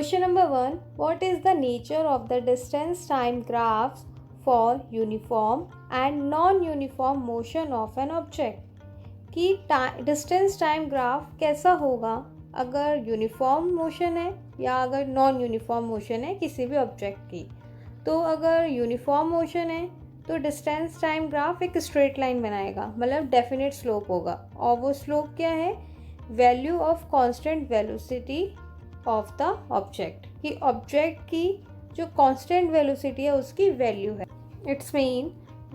Question number 1. What is the nature of the distance time graphs for uniform and non-uniform motion of an object? कि distance time graph कैसा होगा अगर uniform motion है या अगर non uniform motion है किसी भी ऑब्जेक्ट की। तो अगर यूनिफॉर्म मोशन है तो डिस्टेंस टाइम ग्राफ एक स्ट्रेट लाइन बनाएगा, मतलब डेफिनेट स्लोप होगा, और वो स्लोप क्या है, value of constant velocity of the object, कि ऑब्जेक्ट की जो कांस्टेंट वेलोसिटी है उसकी वैल्यू है। It's mean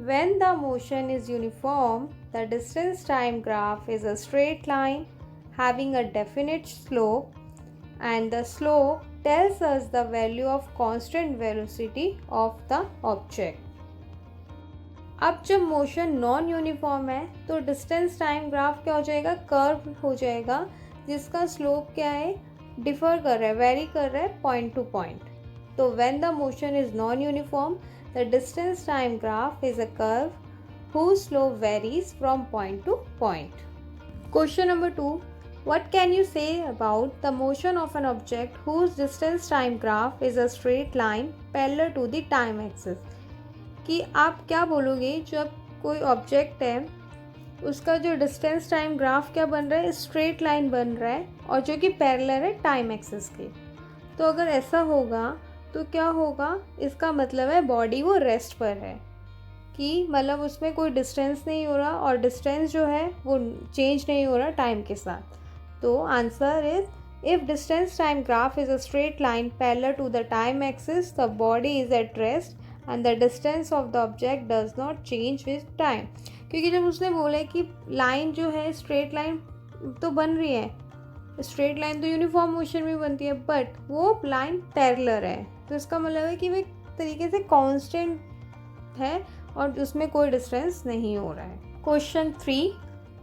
when the motion is uniform, the distance time graph is a straight line having a definite slope, and the slope tells us the value of constant velocity of the object. अब जब motion non uniform है तो distance time graph क्या हो जाएगा, curve हो जाएगा, जिसका स्लोप क्या है, डिफर कर रहा है, वेरी कर रहा है पॉइंट टू पॉइंट। तो when the motion is non uniform, the distance time graph is a curve whose slope varies from point to point. Question number 2. What can you say about the motion of an object whose distance time graph is a straight line parallel to the time axis? कि आप क्या बोलोगे जब कोई object है उसका जो distance time graph क्या बन रहा है, स्ट्रेट लाइन बन रहा है और जो कि पैरेलल है टाइम एक्सिस के। तो अगर ऐसा होगा तो क्या होगा, इसका मतलब है बॉडी वो रेस्ट पर है, कि मतलब उसमें कोई डिस्टेंस नहीं हो रहा और डिस्टेंस जो है वो चेंज नहीं हो रहा टाइम के साथ। तो answer is if distance time graph is a straight line parallel to the time axis, the body is at rest and the distance of the object does not change with time. क्योंकि जब उसने बोला कि line जो है straight line तो बन रही है, स्ट्रेट लाइन तो यूनिफॉर्म मोशन में बनती है, बट वो लाइन पैरेलल है, तो इसका मतलब है कि वो एक तरीके से कांस्टेंट है और उसमें कोई डिस्टेंस नहीं हो रहा है। Question 3.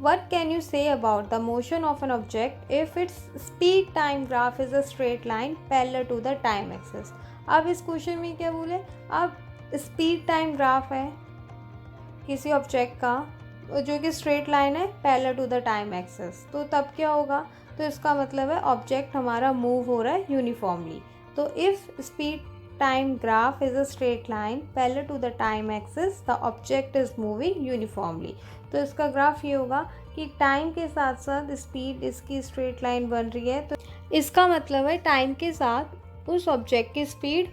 What can you say about the motion of an object if its speed time graph is a straight line parallel to the time axis? अब इस क्वेश्चन में क्या बोले, अब स्पीड टाइम ग्राफ है किसी ऑब्जेक्ट का जो कि स्ट्रेट लाइन है parallel to the time axis, तो तब क्या होगा, तो इसका मतलब है ऑब्जेक्ट हमारा मूव हो रहा है यूनिफॉर्मली। तो if speed time graph is a straight line parallel to the time axis, the object is moving uniformly. तो इसका ग्राफ ये होगा कि टाइम के साथ साथ स्पीड इसकी स्ट्रेट लाइन बन रही है, तो इसका मतलब है टाइम के साथ उस ऑब्जेक्ट की स्पीड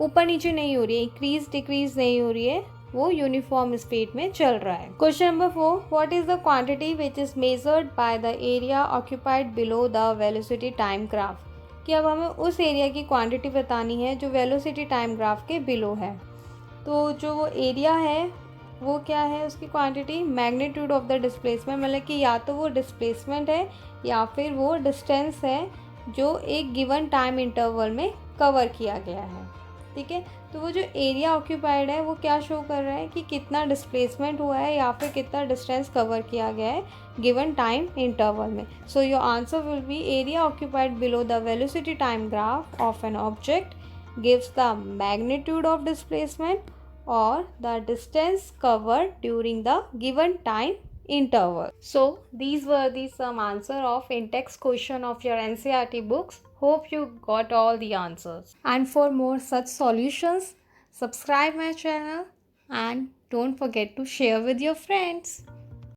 ऊपर नीचे नहीं हो रही है, इंक्रीज डिक्रीज नहीं हो रही है, वो यूनिफॉर्म स्पीड में चल रहा है। Question number 4. What is the quantity which is measured by the area occupied below the velocity time graph? कि अब हमें उस एरिया की क्वांटिटी बतानी है जो वेलोसिटी टाइम ग्राफ के बिलो है। तो जो वो एरिया है वो क्या है, उसकी quantity magnitude of the displacement, मतलब कि या तो वो डिस्प्लेसमेंट है या फिर वो डिस्टेंस है जो एक गिवन टाइम इंटरवल में कवर किया गया है। ठीक है, तो वो जो एरिया ऑक्यूपाइड है वो क्या शो कर रहा है कि कितना डिस्प्लेसमेंट हुआ है या फिर कितना डिस्टेंस कवर किया गया है गिवन टाइम इंटरवल में। So your answer will be area occupied below the velocity time graph of an object gives the magnitude of displacement और the distance covered during the given time interval. So these were the some answer of in-text question of your NCERT books. Hope you got all the answers. And for more such solutions, subscribe my channel and don't forget to share with your friends.